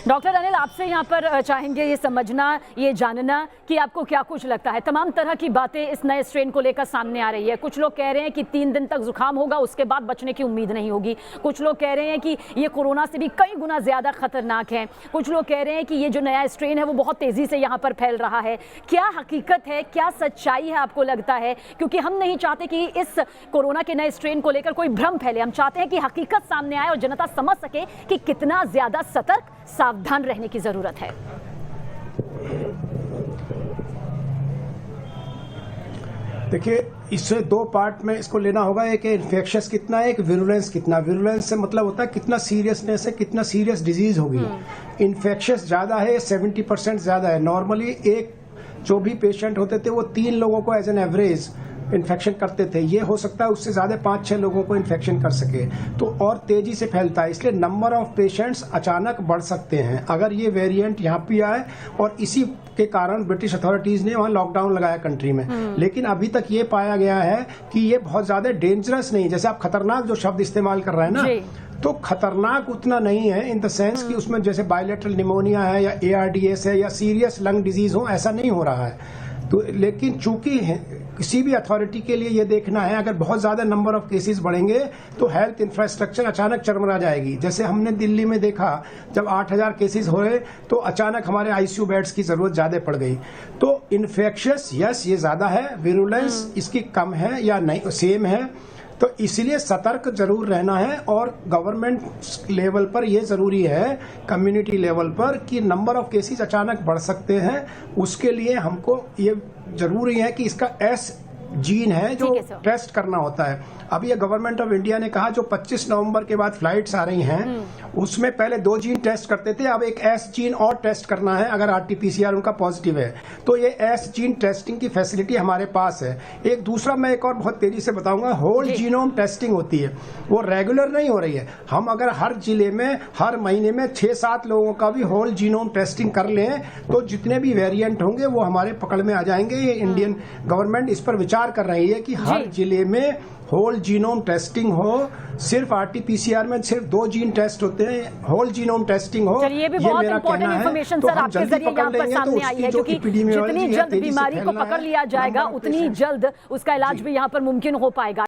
Doctor Anil, आपसे यहाँ पर चाहेंगे ये समझना, ये जानना कि आपको क्या कुछ लगता है। तमाम तरह की बातें इस नए स्ट्रेन को लेकर सामने आ रही है। कुछ लोग कह रहे हैं कि 3 दिन तक जुकाम होगा, उसके बाद बचने की उम्मीद नहीं होगी। कुछ लोग कह रहे हैं कि ये कोरोना से भी कई गुना ज़्यादा खतरनाक है। कुछ लोग कह रहे हैं कि ये जो नया स्ट्रेन है वो बहुत तेज़ी से यहाँ पर फैल रहा है। क्या हकीकत है, क्या सच्चाई है आपको लगता है? क्योंकि हम नहीं चाहते कि इस कोरोना के नए स्ट्रेन को लेकर कोई भ्रम फैले। हम चाहते हैं कि हकीकत सामने आए और जनता समझ सके कि कितना ज़्यादा सतर्क, सावधान रहने की जरूरत है। देखिए, इससे 2 पार्ट में इसको लेना होगा। एक इन्फेक्शस कितना है, एक विरुलेंस कितना। विरुलेंस से मतलब होता है कितना सीरियसनेस है, कितना सीरियस डिजीज होगी। इन्फेक्शस ज़्यादा है, 70% ज़्यादा है। नॉर्मली एक जो भी पेशेंट होते थे वो 3 लोगों को एज एन एवरेज इन्फेक्शन करते थे। ये हो सकता है उससे ज़्यादा 5-6 लोगों को इन्फेक्शन कर सके, तो और तेजी से फैलता है। इसलिए नंबर ऑफ पेशेंट्स अचानक बढ़ सकते हैं अगर ये वेरिएंट यहाँ पे आए। और इसी के कारण ब्रिटिश अथॉरिटीज ने वहाँ लॉकडाउन लगाया कंट्री में। लेकिन अभी तक ये पाया गया है कि ये बहुत ज़्यादा डेंजरस नहीं। जैसे आप खतरनाक जो शब्द इस्तेमाल कर रहे हैं ना, तो खतरनाक उतना नहीं है इन द सेंस कि उसमें जैसे बायलेटरल निमोनिया है या ARDS है या सीरियस लंग डिजीज हो, ऐसा नहीं हो रहा है। तो लेकिन चूंकि किसी भी अथॉरिटी के लिए ये देखना है, अगर बहुत ज्यादा नंबर ऑफ केसेस बढ़ेंगे तो हेल्थ इंफ्रास्ट्रक्चर अचानक चरमरा जाएगी। जैसे हमने दिल्ली में देखा, जब 8000 केसेस हुए तो अचानक हमारे ICU बेड्स की जरूरत ज्यादा पड़ गई। तो इन्फेक्शियस यस ये ज्यादा है, विरुलेंस इसकी कम है या नहीं सेम है। तो इसलिए सतर्क जरूर रहना है। और गवर्नमेंट लेवल पर यह जरूरी है, कम्युनिटी लेवल पर, कि नंबर ऑफ केसेस अचानक बढ़ सकते हैं। उसके लिए हमको ये जरूरी है कि इसका S जीन है जो टेस्ट करना होता है। अभी ये गवर्नमेंट ऑफ इंडिया ने कहा जो 25 नवंबर के बाद फ्लाइट्स आ रही हैं, उसमें पहले 2 जीन टेस्ट करते थे, अब एक S जीन और टेस्ट करना है अगर RT-PCR उनका पॉजिटिव है। तो ये S जीन टेस्टिंग की फैसिलिटी हमारे पास है। एक दूसरा मैं एक और बहुत तेजी से बताऊंगा, होल जीनोम टेस्टिंग होती है, वो रेगुलर नहीं हो रही है। हम अगर हर जिले में हर महीने में 6-7 लोगों का भी होल जीनोम टेस्टिंग कर लें तो जितने भी वेरिएंट होंगे वो हमारे पकड़ में आ जाएंगे। ये इंडियन गवर्नमेंट इस पर विचार कर रही है कि हर जिले में होल जीनोम टेस्टिंग हो। सिर्फ RT-PCR में सिर्फ 2 जीन टेस्ट होते हैं, होल जीनोम टेस्टिंग हो। ये भी बहुत इंपॉर्टेंट इन्फॉर्मेशन सर आपके जरिए यहाँ पर सामने आई है, क्योंकि जितनी जल्द बीमारी को पकड़ लिया जाएगा उतनी जल्द उसका इलाज भी यहाँ पर मुमकिन हो पाएगा।